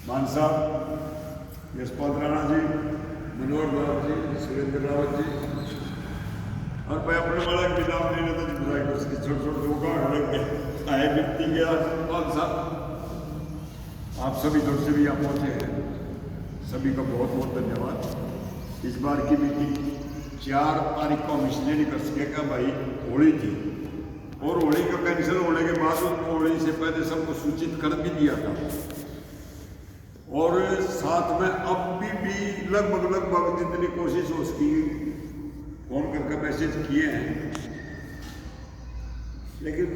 मान साहब, यशपाल राणा जी, मनोहर राव जी, सुरेंद्र रावत जी और मैं अपने वाला भी नाम नहीं लेता जी, बुराई कर सके छोटे छोटे लोग लग गए आए व्यक्ति के आज मान साहब आप सभी दूर से भी यहाँ पहुँचे हैं, सभी का बहुत बहुत धन्यवाद। इस बार की मीटिंग 4 तारीख को हम इसलिए नहीं कर सके क्या भाई होली थी और होली का कैंसिल होने के बाद होली से पहले सबको सूचित कर भी दिया था और साथ में अब भी लगभग जितनी कोशिश हो उसकी फोन करके मैसेज किए हैं, लेकिन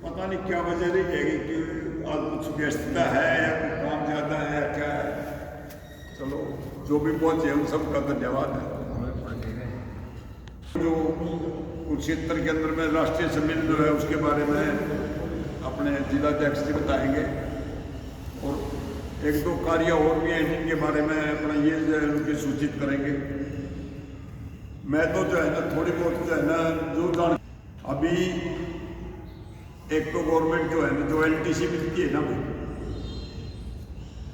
पता नहीं क्या वजह रही जाएगी कि आज कुछ व्यस्तता है या कुछ काम ज़्यादा है या क्या है। चलो जो भी पहुँचे उन सबका धन्यवाद है। जो कुरुक्षेत्र के अंदर में राष्ट्रीय सम्मेलन जो है उसके बारे में अपने जिलाध्यक्ष जी बताएंगे और 1-2 कार्य और भी हैं जिनके बारे में अपना ये जो है उनकी सूचित करेंगे। मैं तो जो है ना थोड़ी बहुत जो है ना जो जान अभी एक तो गवर्नमेंट जो है ना जो LTC मिलती है ना भाई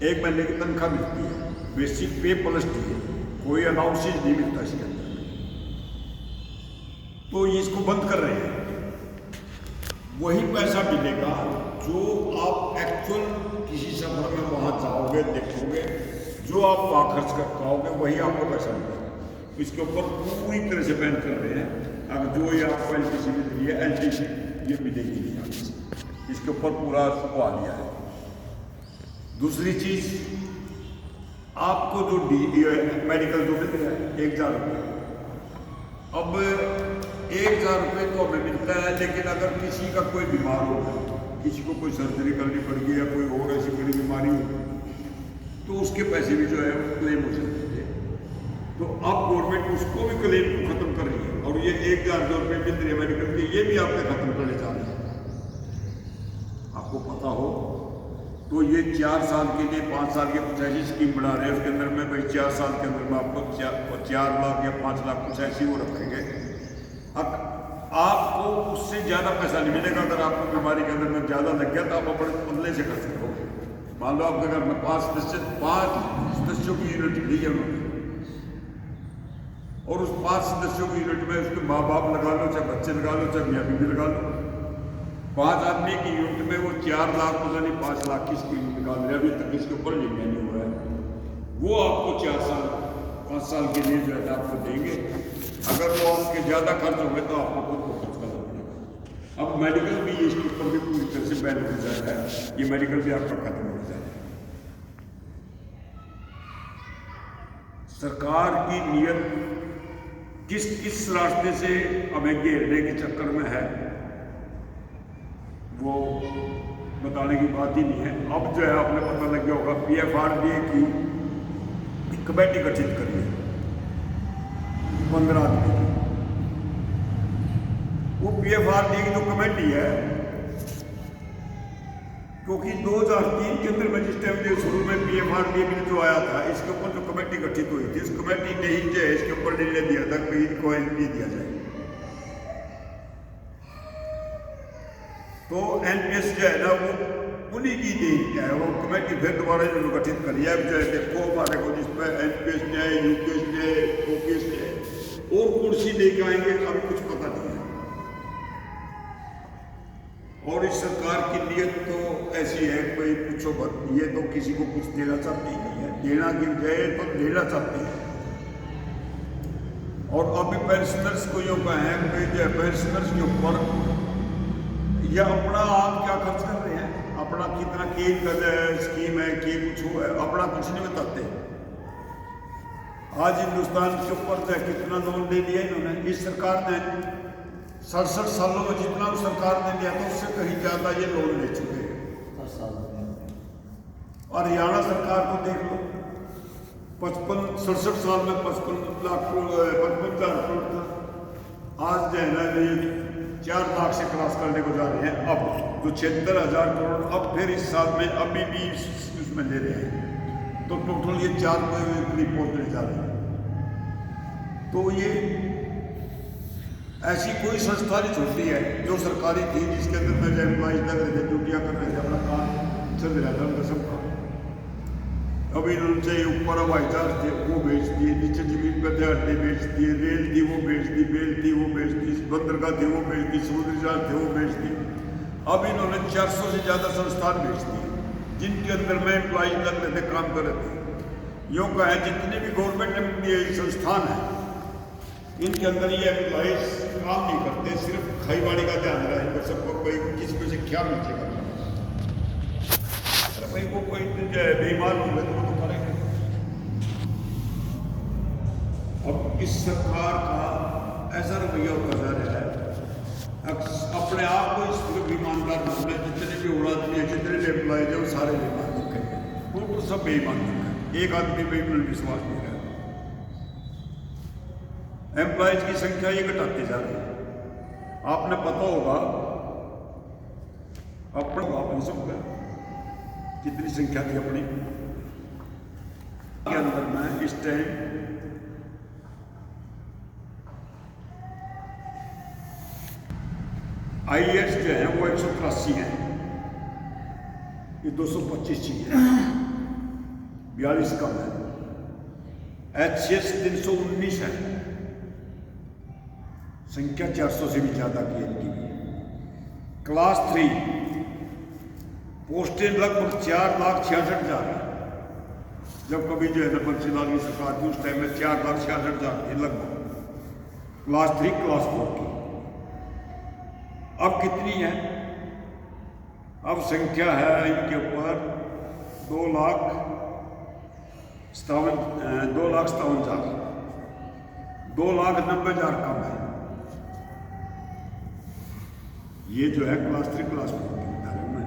1 महीने की तनख्वाह मिलती है, बेसिक पे प्लस टी, कोई अलाउंसेज नहीं मिलता इसके अंदर, तो इसको बंद कर रहे हैं। वही पैसा मिलेगा जो आप एक्चुअल किसी सफर में वहाँ जाओगे देखोगे, जो आप वहाँ खर्च कर पाओगे वही आपको पैसा मिलेगा। इसके ऊपर पूरी तरह से बैन कर रहे हैं। अगर जो ये आपको LTC मिल रही है LTC ये मिलेगी नहीं आपसे, इसके ऊपर पूरा आ लिया है। दूसरी चीज आपको जो मेडिकल जो मिल रहा है 1000 रुपये, अब 1000 रुपये तो हमें मिलता है, लेकिन अगर किसी का कोई बीमार हो गया, किसी को कोई सर्जरी करनी पड़ गई या कोई और ऐसी बड़ी बीमारी हो तो उसके पैसे भी जो है क्लेम हो सकते थे। तो अब गवर्नमेंट उसको भी क्लेम को खत्म कर रही है और ये 1000 रुपये मिल रही है मेडिकल की, ये भी आपने खत्म करने जा रहे हैं। आपको पता हो तो ये 4 साल के लिए 5 साल के कुछ ऐसी स्कीम बना रहे हैं, उसके अंदर में भाई 4 साल के अंदर में आपको 4 लाख या 5 लाख कुछ ऐसी वो रखेंगे। अब आपको उससे ज़्यादा पैसा नहीं मिलेगा। अगर आपको बीमारी के अंदर में ज़्यादा लग गया तो आप अपने बदले से कर सकते हो। मान लो आपके घर में 5 सदस्यों की यूनिट ली है उन्होंने और उस 5 सदस्यों की यूनिट में उसके माँ बाप लगा लो, चाहे बच्चे लगा लो, चाहे मियाँ बीवी लगा लो, 5 आदमी की यूनिट में वो 4 लाख पता नहीं 5 लाख की स्कीम निकाल रहे, अभी तक इसके ऊपर निर्णय नहीं हुआ है। वो आपको 4 साल 5 साल के लिए जो है आपको देंगे। अगर वो आपके ज़्यादा खर्च हो गए तो आपको खुद को खर्च करना पड़ेगा। अब मेडिकल भी इसके ऊपर भी पूरी तरह से बैन हो जाता है, ये मेडिकल भी आपका खत्म हो जाए। सरकार की नीयत किस रास्ते से हमें घेरने के चक्कर में है वो बताने की बात ही नहीं है। अब जो है आपने पता लग गया होगा PFRDA की कमेटी गठित करी है 15 आदमी की। वो PFRDA की जो कमेटी है, क्योंकि 2003 के अंदर में जिस टाइम जो शुरू में PFRDA बिल जो आया था, इसके ऊपर जो कमेटी गठित हुई थी, इस कमेटी ने ही जो है इसके ऊपर निर्णय दिया था कि इनको एंट्री दिया जाए। तो NPS जो है ना वो उन्हीं की देन है। वो कमेटी फिर दोबारा जो गठित करी है, जो है देखो हमारे को जिसमें NPS ने UPS ने OPS ने और कुर्सी लेके आएंगे, अभी कुछ पता नहीं है। और इस सरकार की नीयत तो ऐसी है, कोई पूछो मत, ये तो किसी को कुछ देना चाहती नहीं है, देना गिर जाए तो लेना चाहती है। और अभी पेंशनर्स को यूँ कहें कि जो पेंशनर्स के ऊपर या अपना आप क्या खर्च कर रहे हैं, अपना कितना की स्कीम है कि कुछ हुआ है, अपना कुछ नहीं बताते। आज हिंदुस्तान के ऊपर जो कितना लोन दे दिया इन्होंने, इस सरकार ने 67 सालों में जितना सरकार ने लिया था उससे कहीं ज़्यादा ये लोन ले चुके हैं। और हरियाणा सरकार को देख लो, 67 साल में 55,00,000 करोड़ था, आज जो है ना ये 4 लाख से क्रॉस करने को जा रहे हैं। अब जो 76,000 करोड़ अब फिर इस साल में अभी भी उसमें ले रहे हैं, तो टोटल ये 4 करीब पहुँचने जा रहे हैं। तो ये ऐसी कोई संस्था नहीं छोटी है जो सरकारी थी जिसके अंदर में एम्प्लॉइज लग रहे थे, ड्यूटियाँ कर रहे थे, अपना काम चल रहा था उनका सबका। अभी उनसे ऊपर हवाई जहाज थे वो बेच दिए, नीचे जमीन पर थे अड्डे बेच दिए, रेल थी वो बेच दी, बेल थी वो बेच दी, बंदरगाह थे वो बेच दी, समुद्री जहाज थे वो बेच दी। अब इन्होंने 400 से ज़्यादा संस्थान बेच दिए जिनके अंदर में एम्प्लॉज लग रहे थे, काम कर रहे थे। यूँ कहें जितने भी गवर्नमेंट संस्थान हैं इनके अंदर ये एम्प्लॉज काम नहीं करते, सिर्फ खाईवाड़ी का ध्यान रहा है। सबको कोई किसी को से क्या मिलेगा, भाई वो कोई जो है बेईमान होंगे तो वो तो करेंगे। अब इस सरकार का ऐसा रवैया होता जा रहा है, अपने आप को इस तरह ईमानदार बनना, जितने भी उड़ान है, जितने भी एम्प्लॉयज है वो सारे बेईमान दिखेंगे, वो तो सब बेईमान दिखेंगे। एक आदमी बेईमान विश्वास नहीं रहा। एम्प्लॉयज की संख्या ये घटाती जा रही है। आपने पता होगा अपने सबका कितनी संख्या थी अपनी के अंदर में इस टाइम IAS जो है वो 183 है, ये 225 चाहिए, 42 कम है। HCS 319 है, संख्या 400 से भी ज्यादा की है इनकी भी। क्लास 3 पोस्टें लगभग 4,66,000 है। जब कभी जो है बंसी लाल की सरकार थी उस टाइम में 4,66,000 थी लगभग, क्लास 3 क्लास 4 की। अब कितनी है? अब संख्या है इनके ऊपर 2,57,000, 2,90,000 कम है। ये जो है क्लास 3 क्लास 4 की दायरे में।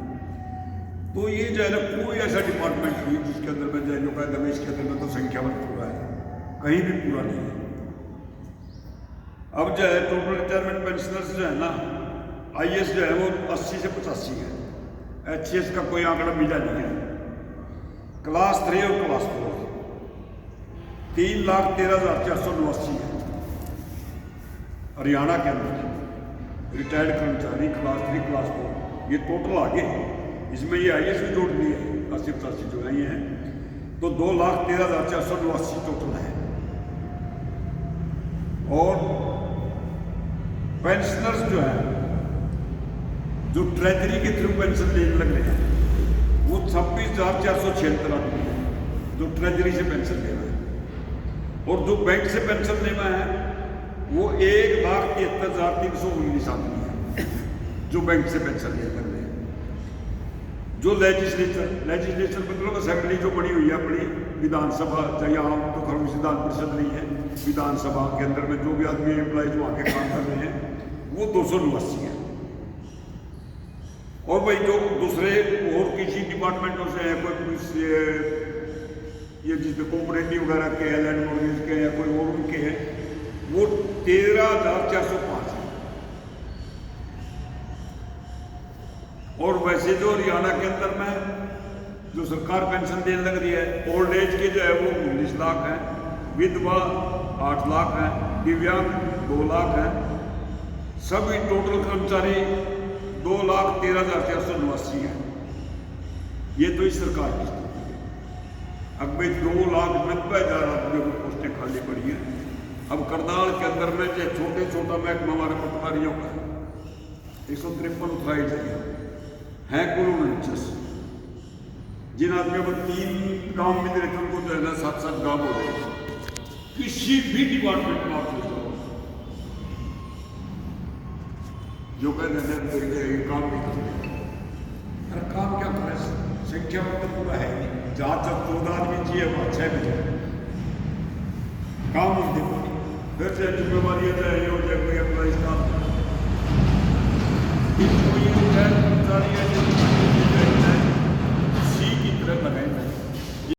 तो ये जो है ना कोई ऐसा डिपार्टमेंट नहीं जिसके अंदर में जो है कहते हैं इसके अंदर में तो संख्या में पूरा है, कहीं भी पूरा नहीं है। अब जो है टोटल रिटायरमेंट पेंशनर्स जो है ना IAS जो है वो 80 से 85 है, HCS का कोई आंकड़ा मिला नहीं है। क्लास 3 और क्लास 4 3,13,489 है हरियाणा के अंदर रिटायर्ड कर्मचारी क्लास 3 क्लास 4, ये टोटल आगे इसमें ये IAS भी जोड़ ली है, 80-85 जो है ये हैं, तो 2,13,489 टोटल है। और पेंशनर्स जो है जो ट्रेजरी के थ्रू पेंशन लेने लग रहे हैं वो 26,476 आदमी है जो ट्रेजरी से पेंशन ले रहे हैं, और जो बैंक से पेंशन लेना है वो 1,73,319 आदमी है जो बैंक से पेंशन ले रहे हैं। जो लेजिस्लेचर मतलब असेंबली जो बनी हुई है अपनी विधानसभा, यहाँ तो खरगोश विधान परिषद नहीं है, विधानसभा के अंदर में जो भी आदमी एम्प्लॉयज वहाँ के काम कर रहे हैं वो 289 है। और भाई जो दूसरे और किसी डिपार्टमेंटों से है, कोई पुलिस ये जिसमें कोऑपरेटिव वगैरह के है, लैंड मॉर्गेज के हैं, कोई और उनके हैं, वो 13,405 है। और वैसे जो हरियाणा के अंदर में जो सरकार पेंशन देने लग रही है, ओल्ड एज के जो है वो 19 लाख है, विधवा 8 लाख है, दिव्यांग 2 लाख है, सभी टोटल कर्मचारी 2,13,489 है। ये तो इस सरकार की स्थिति है। अब भाई 2,90,000 आदमियों को पोस्टें खाली पड़ी है। अब करनाल के अंदर में जो छोटा महकमा हमारे पटवारियों का 153 ऑथराइज है कुल 49, जिन आदमियों को 3 गांव मिल रहे थे उनको जो है ना 7-7 गांव हो गए। किसी भी डिपार्टमेंट में आप जो कहते हैं काम नहीं करते, अरे काम क्या करें, संख्या में तो पूरा है नहीं। जहाँ तक 14 आदमी चाहिए वहाँ 6 बजे काम देखो, फिर से जिम्मेवारी हो जाए कोई अप्लाई